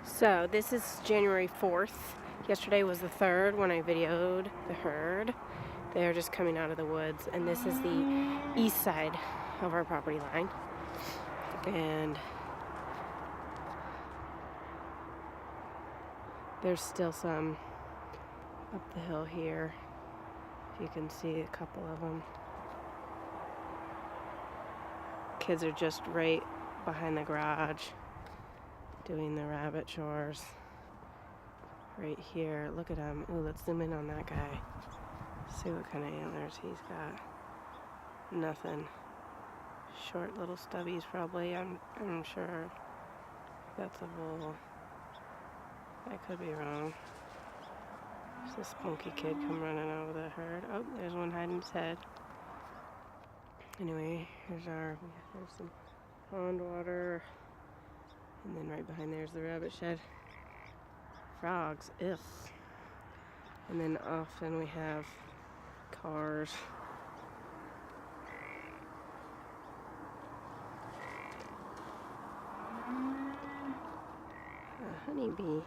So this is January 4th. Yesterday was the 3rd when I videoed the herd. They're just coming out of the woods, and this is the east side of our property line. And there's still some up the hill here. If you can see a couple of them. Kids are just right behind the garage doing the rabbit chores. Right here, look at him. Ooh, let's zoom in on that guy. See what kind of antlers he's got. Nothing. Short little stubbies probably, I'm sure. That's a bull. I could be wrong. There's this spunky kid come running out of the herd. Oh, there's one hiding his head. Anyway, there's some pond water. And then right behind there's the rabbit shed. Frogs, ugh. And then often we have cars. A honeybee.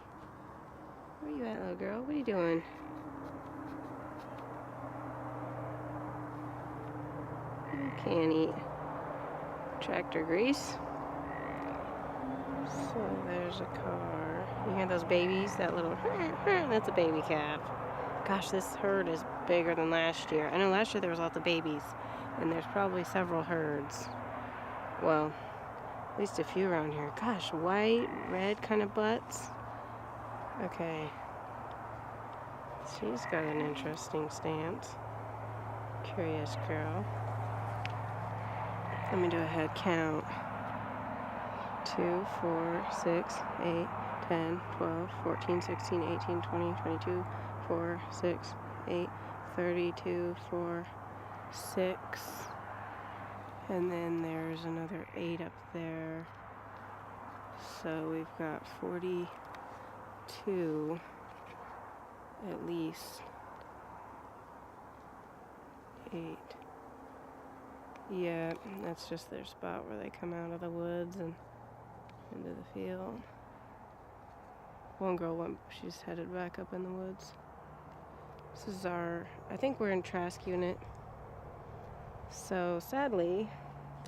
Where you at, little girl? What are you doing? You can't eat tractor grease. So there's a car. You hear those babies? That little, that's a baby calf. Gosh, this herd is bigger than last year. I know last year there was lots of babies, and there's probably several herds. Well, at least a few around here. Gosh, white, red kind of butts. Okay. She's got an interesting stance. Curious girl. Let me do a head count. 2, 4, 6, 8, 10, 12, 14, 16, 18, 20, 22, 4, 6, 8, 32, 4, 6. And then there's another 8 up there. So we've got 42 at least. 8. Yeah, that's just their spot where they come out of the woods and into the field. One girl she's headed back up in the woods. This is I think we're in Trask unit. So sadly,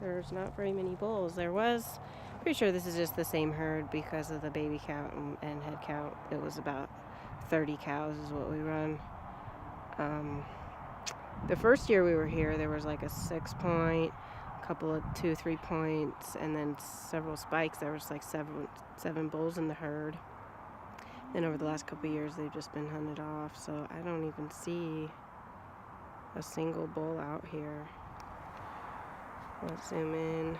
there's not very many bulls. Pretty sure this is just the same herd because of the baby count and head count. It was about 30 cows is what we run. The first year we were here, there was like a 6-point, a couple of 2-3 points, and then several spikes. There was like seven bulls in the herd. Then over the last couple of years, they've just been hunted off, so I don't even see a single bull out here. Let's zoom in.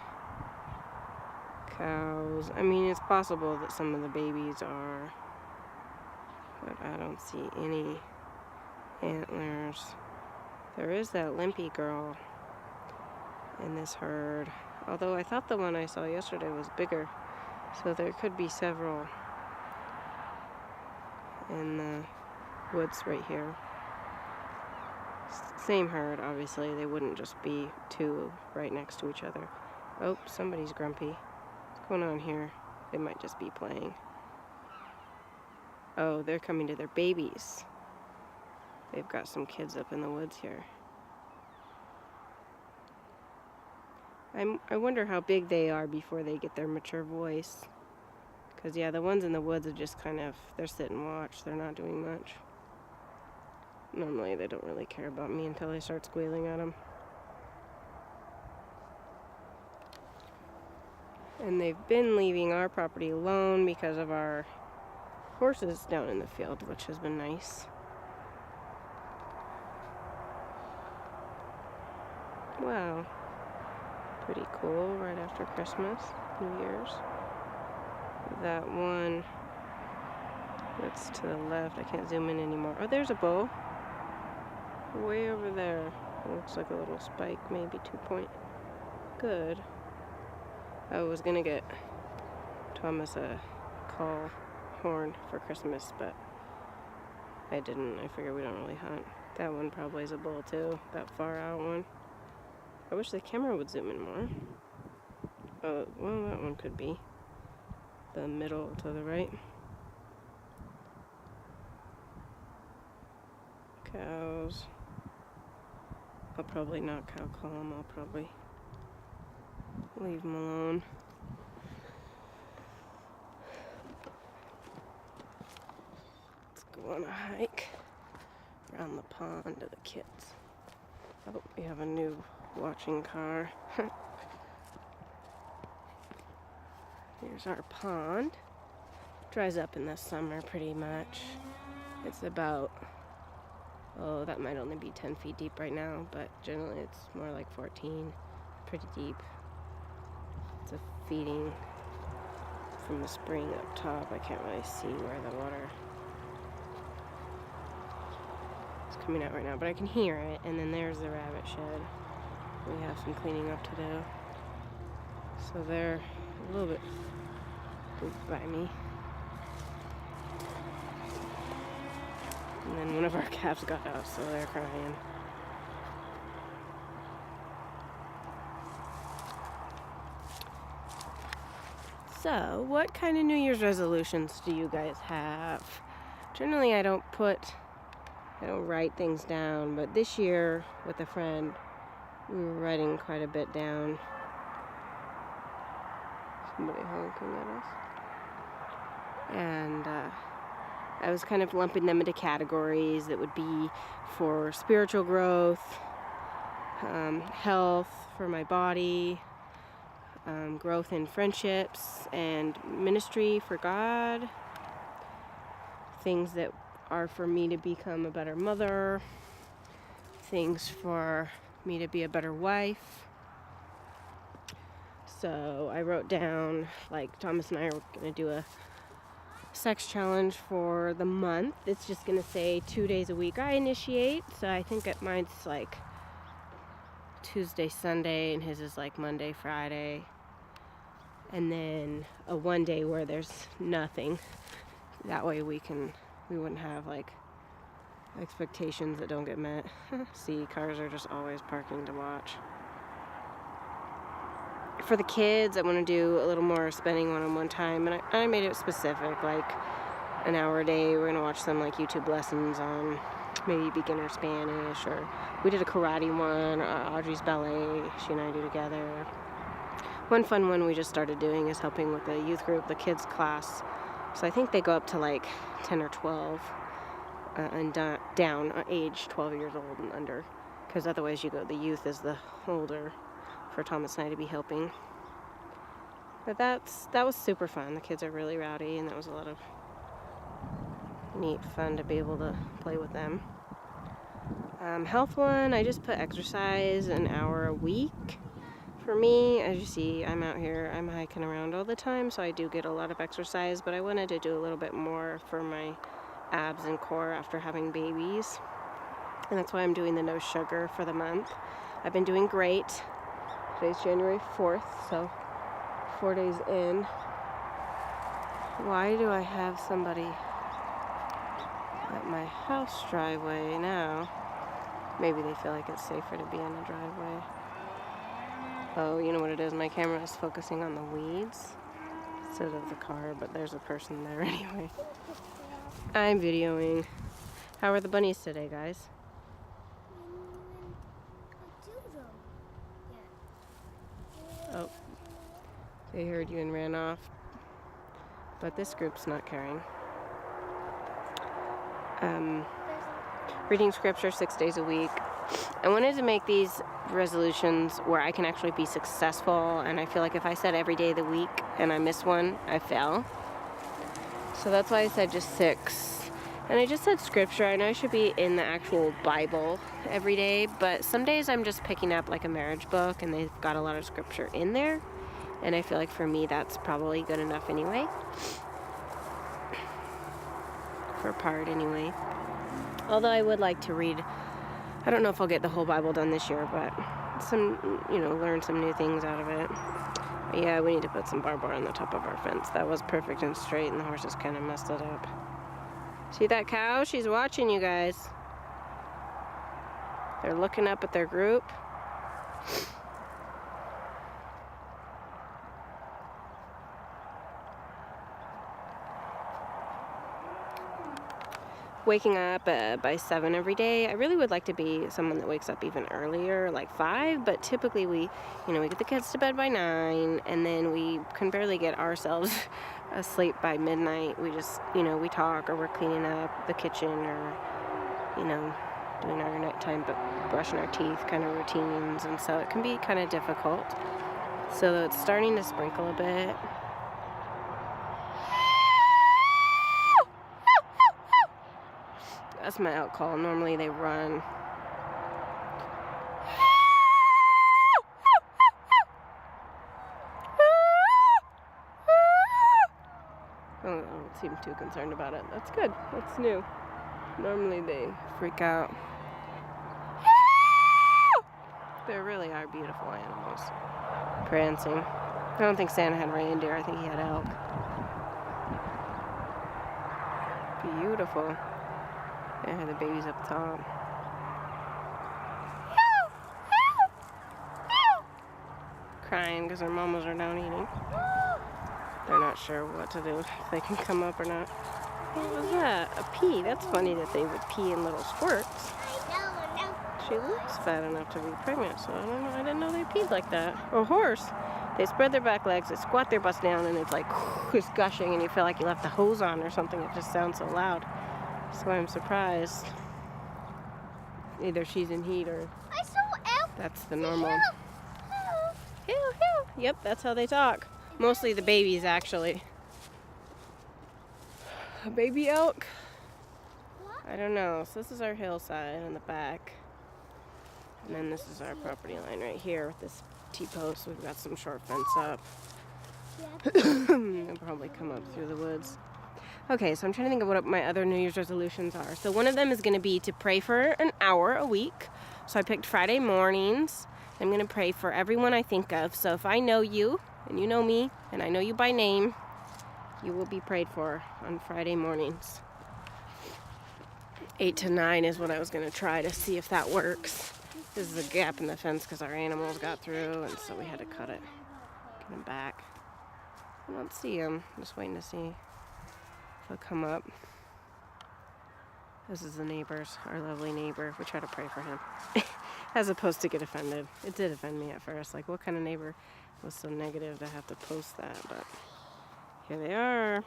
Cows. I mean, it's possible that some of the babies are, but I don't see any antlers. There is that limpy girl in this herd, although I thought the one I saw yesterday was bigger, so there could be several in the woods right here. Same herd, obviously. They wouldn't just be two right next to each other. Oh, somebody's grumpy. What's going on here? They might just be playing. Oh, they're coming to their babies. They've got some kids up in the woods here. I wonder how big they are before they get their mature voice. Because, yeah, the ones in the woods are just kind of, they're sit and watch. They're not doing much. Normally, they don't really care about me until I start squealing at them. And they've been leaving our property alone because of our horses down in the field, which has been nice. Wow. Pretty cool, right after Christmas, New Year's. That one that's to the left, I can't zoom in anymore. Oh, there's a bull. Way over there. It looks like a little spike, maybe 2-point. Good. I was gonna get Thomas a call horn for Christmas, but I didn't. I figure we don't really hunt. That one probably is a bull too, that far out one. I wish the camera would zoom in more. Oh, well, that one could be. The middle to the right. cows. I'll probably not cow call them. I'll probably leave them alone. Let's go on a hike around the pond to the kids. Oh, we have a new watching car. Here's our pond. Dries up in the summer pretty much. It's about, oh, that might only be 10 feet deep right now, but generally it's more like 14. Pretty deep. It's a feeding from the spring up top. I can't really see where the water is coming out right now, but I can hear it. And then there's the rabbit shed. We have some cleaning up to do. So they're a little bit spooked by me. And then one of our calves got out, so they're crying. So, what kind of New Year's resolutions do you guys have? Generally, I don't write things down, but this year with a friend, we were writing quite a bit down. Somebody honking at us. And I was kind of lumping them into categories that would be for spiritual growth, health for my body, growth in friendships and ministry for God, things that are for me to become a better mother, things for me to be a better wife. So I wrote down, like Thomas and I are going to do a sex challenge for the month. It's just going to say 2 days a week I initiate. So I think mine's like Tuesday, Sunday, and his is like Monday, Friday. And then a 1 day where there's nothing. That way we wouldn't have like expectations that don't get met. See, cars are just always parking to watch. For the kids, I want to do a little more spending one-on-one time, and I made it specific, like an hour a day. We're going to watch some like YouTube lessons on maybe beginner Spanish, or we did a karate one, Audrey's ballet, she and I do together. One fun one we just started doing is helping with the youth group, the kids class. So I think they go up to like 10 or 12 and down, age 12 years old and under, because otherwise the youth is the older for Thomas and I to be helping. But that was super fun. The kids are really rowdy, and that was a lot of neat fun to be able to play with them. Health one, I just put exercise an hour a week. For me, as you see, I'm out here, I'm hiking around all the time, so I do get a lot of exercise, but I wanted to do a little bit more for my abs and core after having babies. And that's why I'm doing the no sugar for the month. I've been doing great. Today's January 4th, so 4 days in. Why do I have somebody at my house driveway now? Maybe they feel like it's safer to be in a driveway. Oh, you know what it is? My camera is focusing on the weeds instead of the car, but there's a person there anyway. I'm videoing. How are the bunnies today, guys? Oh, they heard you and ran off. But this group's not caring. Reading scripture 6 days a week. I wanted to make these resolutions where I can actually be successful, and I feel like if I said every day of the week and I miss one, I fail. So that's why I said just 6. And I just said scripture. I know I should be in the actual Bible every day, but some days I'm just picking up like a marriage book and they've got a lot of scripture in there. And I feel like for me that's probably good enough anyway. For part anyway. Although I would like to read, I don't know if I'll get the whole Bible done this year, but learn some new things out of it. But yeah, we need to put some barbed wire on the top of our fence. That was perfect and straight, and the horses kind of messed it up. See that cow? She's watching you guys. They're looking up at their group. waking up by 7 every day. I really would like to be someone that wakes up even earlier, like 5, but typically we get the kids to bed by 9, and then we can barely get ourselves asleep by midnight. We just, we talk, or we're cleaning up the kitchen, or, doing our nighttime brushing our teeth kind of routines, and so it can be kind of difficult. So it's starting to sprinkle a bit. That's my elk call. Normally they run. Oh, I don't seem too concerned about it. That's good. That's new. Normally they freak out. They really are beautiful animals. Prancing. I don't think Santa had reindeer. I think he had elk. Beautiful. Yeah, the baby's up top. Crying because their mamas are down eating. They're not sure what to do, if they can come up or not. What was that? A pea. That's funny that they would pee in little squirts. She looks fat enough to be pregnant, so I don't know. I didn't know they peed like that. A horse. They spread their back legs, they squat their butts down, and it's like, it's gushing, and you feel like you left the hose on or something. It just sounds so loud. So I'm surprised. Either she's in heat or I saw elk. That's the normal. Hill. Yep, that's how they talk. Mostly the babies, actually. A baby elk? What? I don't know. So this is our hillside in the back. And then this is our property line right here with this T-post. We've got some short fence up. They'll probably come up through the woods. Okay, so I'm trying to think of what my other New Year's resolutions are. So one of them is going to be to pray for an hour a week. So I picked Friday mornings. I'm going to pray for everyone I think of. So if I know you, and you know me, and I know you by name, you will be prayed for on Friday mornings. 8 to 9 is what I was going to try to see if that works. This is a gap in the fence because our animals got through, and so we had to cut it. Get them back. I don't see them. I'm just waiting to see if they'll come up. This is the neighbors, our lovely neighbor. We try to pray for him. As opposed to get offended. It did offend me at first. Like, what kind of neighbor was so negative to have to post that? But here they are.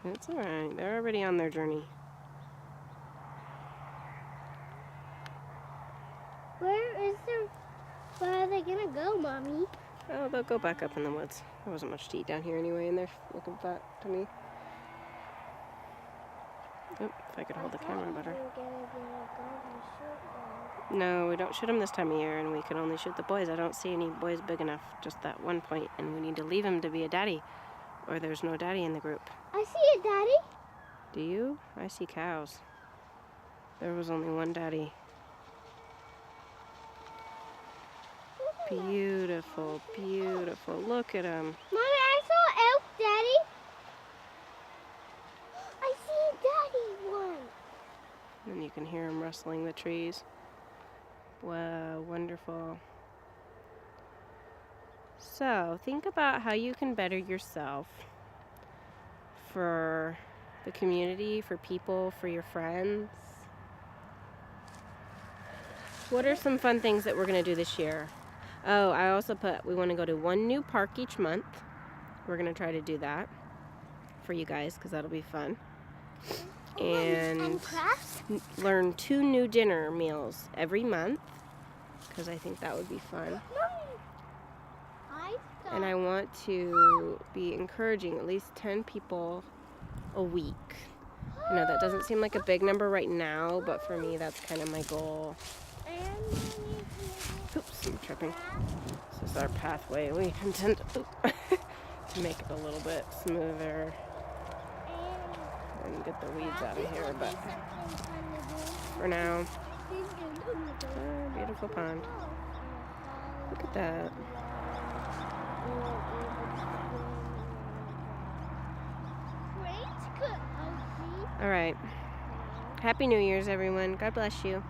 It's alright. They're already on their journey. Where are they gonna go, Mommy? Oh, they'll go back up in the woods. There wasn't much to eat down here anyway, and they're looking fat to me. Oh, if I could hold the camera better. No, we don't shoot them this time of year, and we can only shoot the boys. I don't see any boys big enough, just that one point, and we need to leave him to be a daddy, or there's no daddy in the group. I see a daddy. Do you? I see cows. There was only one daddy. Beautiful, beautiful. Look at him. Mommy, I saw elk, Daddy. I see a daddy one. And you can hear him rustling the trees. Wow, wonderful. So, think about how you can better yourself for the community, for people, for your friends. What are some fun things that we're going to do this year? Oh, I also put we want to go to one new park each month. We're going to try to do that for you guys because that'll be fun. And learn 2 new dinner meals every month because I think that would be fun. And I want to be encouraging at least 10 people a week. I know that doesn't seem like a big number right now, but for me that's kind of my goal. Oops, I'm tripping. This is our pathway. We intend to make it a little bit smoother and get the weeds out of here, but for now, beautiful pond. Look at that. All right. Happy New Year's, everyone. God bless you.